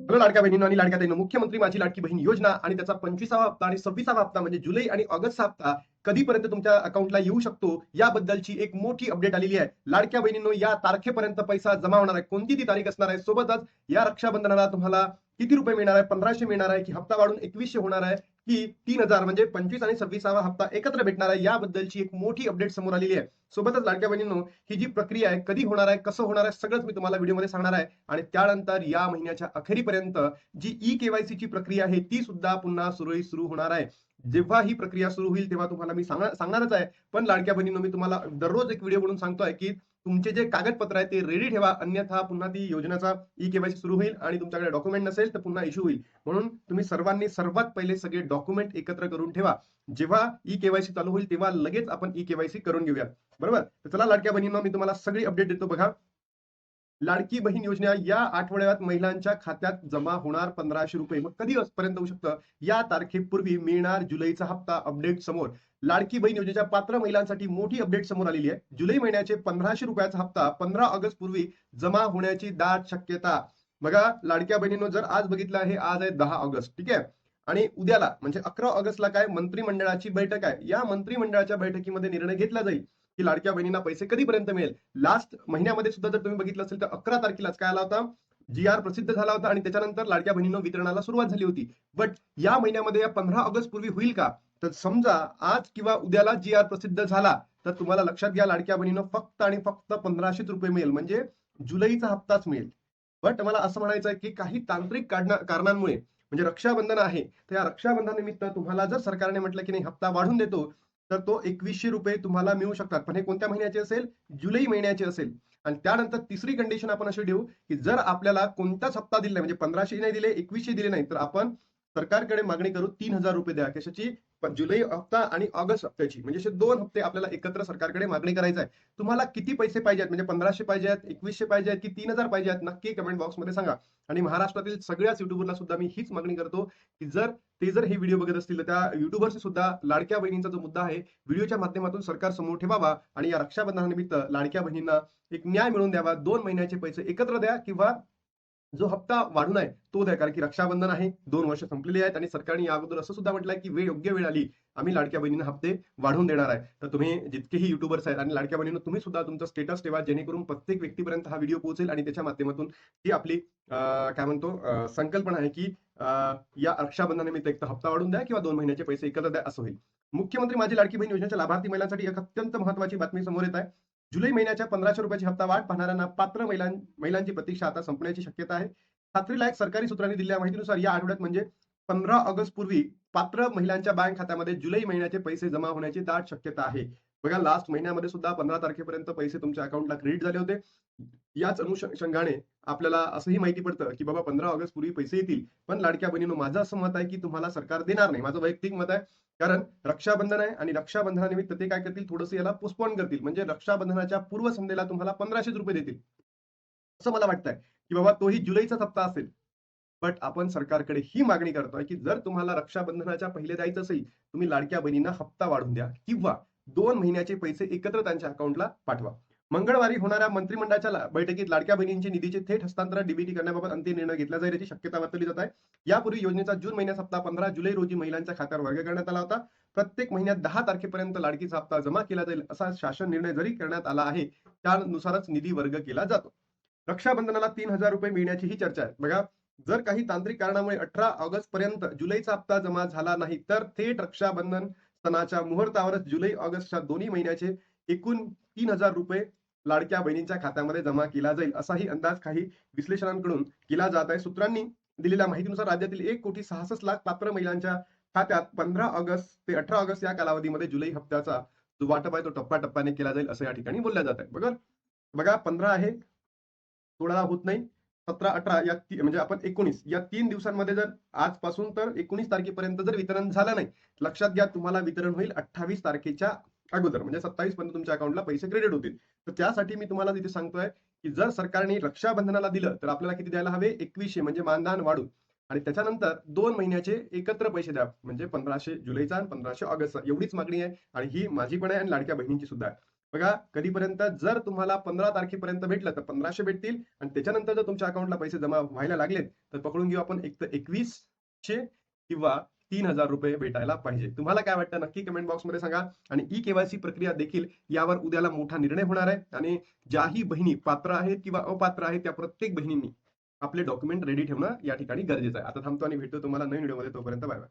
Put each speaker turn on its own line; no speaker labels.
Hello लाडक्या बहिणींनो आणि लाडक्या ताईंनो, मुख्यमंत्री माझी लाडकी बहीण योजना आणि त्याचा 25वा हप्ता आणि 26वा हप्ता म्हणजे जुलै आणि ऑगस्टचा हप्ता कधीपर्यंत तुमच्या अकाउंटला येऊ शकतो याबद्दलची एक मोठी अपडेट आलेली आहे. लाडक्या बहिणींनो, या तारखेपर्यंत पैसा जमा होणार आहे. कोणती ती तारीख असणार आहे? सोबतच या रक्षाबंधनाला तुम्हाला किती रुपये मिळणार आहे? 1500 मिळणार आहे की हप्ता वाढून 2100 होणार आहे की 3000 म्हणजे 25 आणि 26वा हप्ता एकत्र भेटणार आहे? याबद्दलची एक मोठी अपडेट समोर आलेली आहे. सोबतच लाडक्या बहिणींनो, ही जी प्रक्रिया आहे कधी होणार आहे, कसं होणार आहे, सगळंच मी तुम्हाला व्हिडिओमध्ये सांगणार आहे. आणि त्यानंतर या महिन्याच्या अखेरीपर्यंत जी ई-केवायसी ची प्रक्रिया आहे ती सुद्धा पुन्हा सुरळीत सुरू होणार आहे. जेव्हा ही प्रक्रिया सुरू होईल तेव्हा तुम्हाला मी सांगणारच आहे. पण लाडक्या बहिणींनो, मी तुम्हाला दररोज एक व्हिडिओ बनवून सांगतोय की तुमचे जे कागदपत्र आहेत ते रेडी ठेवा, अन्यथा पुन्हा ती योजनेचा ई-केवायसी सुरू होईल आणि तुमच्याकडे डॉक्युमेंट नसेल तर पुन्हा इश्यू होईल. म्हणून तुम्ही सर्वांनी सर्वात पहिले सगळे डॉक्युमेंट एकत्र करून ठेवा. जेव्हा ई-केवायसी चालू होईल तेव्हा लगेच आपण ई-केवायसी करून घेऊया. बरोबर? तर चला लाडक्या बहिणींनो, मी तुम्हाला सगळी अपडेट देतो बघा. लाडकी बहीण योजना या आठवड्यात महिलांच्या खात्यात जमा होणार 1500 रुपये. मग कधी पर्यंत होऊ शकतं? या तारखेपूर्वी मिळणार जुलैचा हप्ता. अपडेट समोर. लाडकी बहीण योजनेच्या पात्र महिलांसाठी मोठी अपडेट समोर आलेली आहे. जुलै महिन्याचे 1500 रुपयाचा हप्ता 15 ऑगस्ट पूर्वी जमा होण्याची दाट शक्यता. बघा लाडक्या बहिणींनो, जर आज बघितलं आहे, आज आहे 10 ऑगस्ट, ठीक आहे. आणि उद्याला म्हणजे 11 ऑगस्टला काय मंत्रिमंडळाची बैठक आहे. या मंत्रिमंडळाच्या बैठकीमध्ये निर्णय घेतला जाईल की लाडक्या बहिणींना पैसे कधीपर्यंत मिळेल. लास्ट महिन्यामध्ये सुद्धा जर तुम्ही बघितलं असेल तर 11 तारखेलाच काय आला होता, जी-आर प्रसिद्ध झाला होता आणि त्याच्यानंतर लाडक्या बहिणींनो वितरणाला सुरुवात झाली होती. बट या महिन्यामध्ये या 15 ऑगस्ट पूर्वी होईल का? तर समजा आज किंवा उद्याला जी-आर प्रसिद्ध झाला तर तुम्हाला लक्षात घ्या लाडक्या बहिणींनो, फक्त आणि फक्त 1500 रुपये मिळेल, म्हणजे जुलैचा हप्ताच मिळेल. बट मला असं म्हणायचं आहे की काही तांत्रिक कारणांमुळे म्हणजे रक्षाबंधन आहे, तर या रक्षाबंधनानिमित्त तुम्हाला जर सरकारने म्हटलं की नाही हप्ता वाढून देतो, तर तो 2100 रुपये तुम्हाला मिळू शकतात. पण हे कोणत्या महिन्याचे असेल? जुलै महिन्याचे असेल. आणि त्यानंतर तिसरी कंडिशन आपण अशी ठेवू की जर आपल्याला कोणताच हप्ता दिला नाही, म्हणजे 1500 नाही दिले, 2100 दिले नाही, तर आपण सरकारकडे मागणी करू 3000 रुपये द्या. कशाची? जुलै हप्ता आणि ऑगस्ट हप्त्याची. म्हणजे असे 2 हप्ते आपल्याला एकत्र सरकारकडे मागणी करायचं आहे. तुम्हाला किती पैसे पाहिजे आहेत? म्हणजे 1500 पाहिजे आहेत, 2100 पाहिजे आहेत की 3000 पाहिजे आहेत? नक्की कमेंट बॉक्समध्ये सांगा. आणि महाराष्ट्रातील सगळ्याच युट्यूबरला सुद्धा मी हीच मागणी करतो की जर हे व्हिडिओ बघत असतील तर त्या युट्यूबर्सने सुद्धा लाडक्या बहिणींचा जो मुद्दा आहे व्हिडिओच्या माध्यमातून सरकार समोर ठेवावा आणि या रक्षाबंधनानिमित्त लाडक्या बहिणींना एक न्याय मिळवून द्यावा. 2 महिन्याचे पैसे एकत्र द्या किंवा जो हप्ता वाढून आहे तो द्या. कारण की रक्षाबंधन आहे, 2 वर्ष संपलेली आहेत आणि सरकारने या अगोदर असं सुद्धा म्हटलंय की योग्य वेळ आली आम्ही लाडक्या बहिणींना हप्ते वाढवून देणार आहे. तर तुम्ही जितकेही युट्यूबर्स आहेत आणि लाडक्या बहिणींनो, तुम्ही सुद्धा तुमचं स्टेटस ठेवा, जेणेकरून प्रत्येक व्यक्तीपर्यंत हा व्हिडिओ पोहोचेल आणि त्याच्या माध्यमातून ही आपली काय म्हणतो संकल्पना आहे की या रक्षाबंधनानिमित्त एक तर हप्ता वाढून द्या किंवा 2 महिन्याचे पैसे एकत्र द्या, असं होईल. मुख्यमंत्री माझी लाडकी बहीण योजनेच्या लाभार्थी महिलांसाठी एक अत्यंत महत्त्वाची बातमी समोर येत आहे. जुलै महिन्याच्या 1500 रुपयाची हप्ता वाढ पाहणाऱ्यांना पात्र महिलांची प्रतीक्षा आता संपण्याची शक्यता आहे. खात्रीलायक सरकारी सूत्रांनी दिलेल्या माहितीनुसार या आठवड्यात म्हणजे 15 ऑगस्ट पूर्वी पात्र महिलांच्या बँक खात्यामध्ये जुलै महिन्याचे पैसे जमा होण्याची दाट शक्यता आहे. बघा लास्ट महिन्यामध्ये सुद्धा 15 तारखेपर्यंत पैसे तुमच्या अकाउंटला क्रेडिट झाले होते. याच अनुषंगाने आपल्याला असंही माहिती पडतं की बाबा 15 ऑगस्ट पूर्वी पैसे येतील. पण लाडक्या बहिणींनो, माझं असं मत आहे की तुम्हाला सरकार देणार नाही. माझं वैयक्तिक मत आहे. कारण रक्षाबंधन आहे आणि रक्षाबंधनानिमित्त ते काय करतील, थोडंसं याला पोस्टपोन करतील. म्हणजे रक्षाबंधनाच्या पूर्वसंध्येला तुम्हाला 1500 रुपये देतील. असं मला वाटतंय की बाबा तोही जुलैचाच हप्ता असेल. बट आपण सरकारकडे ही मागणी करतोय की जर तुम्हाला रक्षाबंधनाच्या पहिले द्यायचं असेल, तुम्ही लाडक्या बहिणींना हप्ता वाढून द्या किंवा 2 महिन्याचे पैसे एकत्र त्यांच्या अकाउंटला पाठवा. मंगळवारी होणाऱ्या मंत्रिमंडळाच्या बैठकीत लाडक्या बहिणींचे निधीचे थेट हस्तांतरण डीबीटी करण्याबाबत अंतिम निर्णय घेतला जाईल याची शक्यता वर्तवली जात आहे. यापूर्वी योजनेचा जून महिन्याचा हप्ता 15 जुलै रोजी महिलांच्या खात्यावर वर्ग करण्यात आला होता. प्रत्येक महिन्यात 10 तारखेपर्यंत लाडकीचा हप्ता जमा केला जाईल असा शासन निर्णय जरी करण्यात आला आहे, त्यानुसारच निधी वर्ग केला जातो. रक्षाबंधनाला 3000 रुपये मिळण्याची ही चर्चा आहे. बघा, जर काही तांत्रिक कारणामुळे 18 ऑगस्ट पर्यंत जुलैचा हप्ता जमा झाला नाही, तर थेट रक्षाबंधन सणाच्या मुहूर्तावरच जुलै ऑगस्टच्या दोन्ही महिन्याचे एकूण 3000 रुपये लाडक्या बहिणींच्या खात्यामध्ये जमा केला जाईल, असाही अंदाज काही विश्लेषणांकडून केला जात आहे. सूत्रांनी दिलेल्या माहितीनुसार राज्यातील 1,66,00,000 पात्र महिलांच्या खात्यात 15 ऑगस्ट ते 18 ऑगस्ट या कालावधीमध्ये जुलै हप्त्याचा जो वाटप आहे तो टप्प्याटप्प्याने केला जाईल, असं या ठिकाणी बोलल्या जात आहे. बघा 15 आहे, 16 होत नाही, 17, 18 या म्हणजे आपण 19 या 3 दिवसांमध्ये जर आजपासून तर 19 तारखेपर्यंत जर वितरण झालं नाही, लक्षात घ्या तुम्हाला वितरण होईल 28 तारखेच्या अगोदर, म्हणजे 27 पर्यंत तुमच्या अकाउंटला पैसे क्रेडिट होतील. तर त्यासाठी मी तुम्हाला तिथे सांगतोय की जर सरकारने रक्षाबंधनाला दिलं तर आपल्याला किती द्यायला हवे? 2100 म्हणजे मानधन वाढून. आणि त्याच्यानंतर 2 महिन्याचे एकत्र पैसे द्या, म्हणजे 1500 जुलैचा आणि 1500 ऑगस्टचा. एवढीच मागणी आहे आणि ही माझी पण आहे आणि लाडक्या बहिणींची सुद्धा आहे. बघा, कधीपर्यंत जर तुम्हाला 15 तारखेपर्यंत भेटलं तर 1500 भेटतील आणि त्याच्यानंतर जर तुमच्या अकाउंटला पैसे जमा व्हायला लागलेत, तर पकडून घेऊ आपण एक तर 2100 किंवा 3000 रुपये भेटायला पाहिजे. तुम्हाला काय वाटतं नक्की कमेंट बॉक्समध्ये सांगा. आणि ई-केवायसी प्रक्रिया देखील यावर उद्याला मोठा निर्णय होणार आहे आणि ज्याही बहिणी पात्र आहेत किंवा अपात्र आहेत त्या प्रत्येक बहिणींनी आपले डॉक्युमेंट रेडी ठेवणं या ठिकाणी गरजेचं आहे. आता थांबतो आणि भेटतो तुम्हाला नवीन व्हिडिओमध्ये. तोपर्यंत बाय बाय.